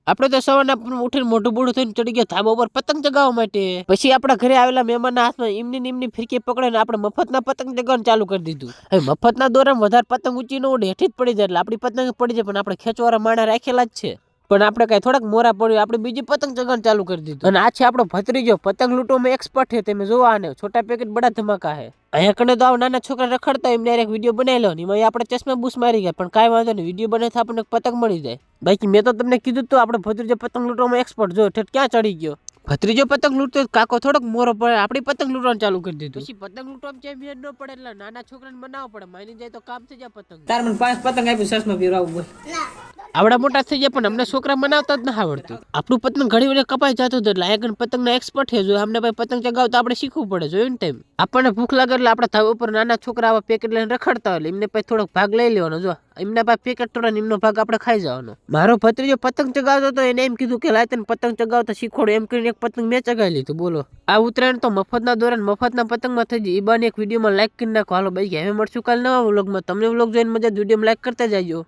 આપણે તો સવારના ઉઠીને મોઢું બોઢું થઈને ચડી ગયા ધાબા ઉપર પતંગ ચગાવવા માટે. પછી આપણા ઘરે આવેલા મહેમાનના હાથમાં એમની ફિરકી પકડીને આપણે મફતના પતંગ ચગાવવાનું ચાલુ કરી દીધું. હવે મફતના દોરામાં વધારે પતંગ ઊંચી ન ઉડે, હેઠી જ પડી જાય. એટલે આપણી પતંગ પડી જાય, પણ આપણે ખેંચવાળા માણા રાખેલા જ છે. પણ આપણે કઈ થોડાક મોરા પડ્યું, આપણે બીજી પતંગ ચગાવવાનું ચાલુ કરી દીધું. અને આ છે આપણો ભત્રીજો, પતંગ લૂંટવામાં એક્સપર્ટ છે. તમે જોવા આને છોટા પેકેટ બડા ધમાકા હે. અહીંયા કને તો નાના છોકરા રખડતા એમ ડાયરેક્ટ વિડીયો બનાવી લો ને, એમાં આપણે ચશ્મા બૂસ મારી ગયા. પણ કાંઈ વાંધો નહીં, વિડીયો બનાવે આપણને પતંગ મળી જાય. બાકી મેં તો તમને કીધું તો આપણે ભત્રીજો પતંગ લૂંટવામાં એક્સપર્ટ. જો ઠેઠ ક્યાં ચડી ગયો. ભત્રીજો પતંગ લૂંટતો કાકો થોડોક મોરો પડે, આપણી પતંગ લૂંટવાનું ચાલુ કરી દીધું. પછી પતંગ લૂંટવામાં ચેમ્પિયન ન પડે એટલે નાના છોકરાને બનાવવો પડે. માની જાય તો કામ થઈ જાય પતંગ. તાર મને 5 પતંગ આપી સસમાં પીવરાવું બોલ. આવડા મોટા થઈ જાય પણ અમને છોકરા બનાવતા જ ના આવડતું. આપણું પતંગ ઘડી વડે કપાઈ જતું હતું. એટલે આગળ પતંગના એક્સપર્ટ છે. જો અમને ભાઈ પતંગ ચગાવતા આપણે શીખવું પડે. જોયું ને ટાઈમ આપણને ભૂખ લાગે એટલે આપણા ધાબા ઉપર નાના છોકરા આવા પેકેટ લઈને રખડતા હોય, એમને પછી થોડોક ભાગ લઈ લેવાનો. જો એમના પાસે પેકેટ થોડા એમનો ભાગ આપણે ખાઈ જવાનો. મારો ભત્રીજો પતંગ ચગાવતો હતો, એને એમ કીધું કે લાય તને પતંગ ચગાવતા શીખવાડો. એમ કરીને એક પતંગ મેં ચગાવી લીધું. બોલો, આ ઉત્તરાયણ તો મફતના દોરાન મફતના પતંગમાં થઈ જાય. એ બાને એક વિડીયોમાં લાઈક કરી નાખો. હાલો બાઈ હવે મળશું કાલ નવા વ્લોગમાં. તમને વ્લોગ જોઈને મજા વિડીયોમાં લાઈક કરતા જાયજો.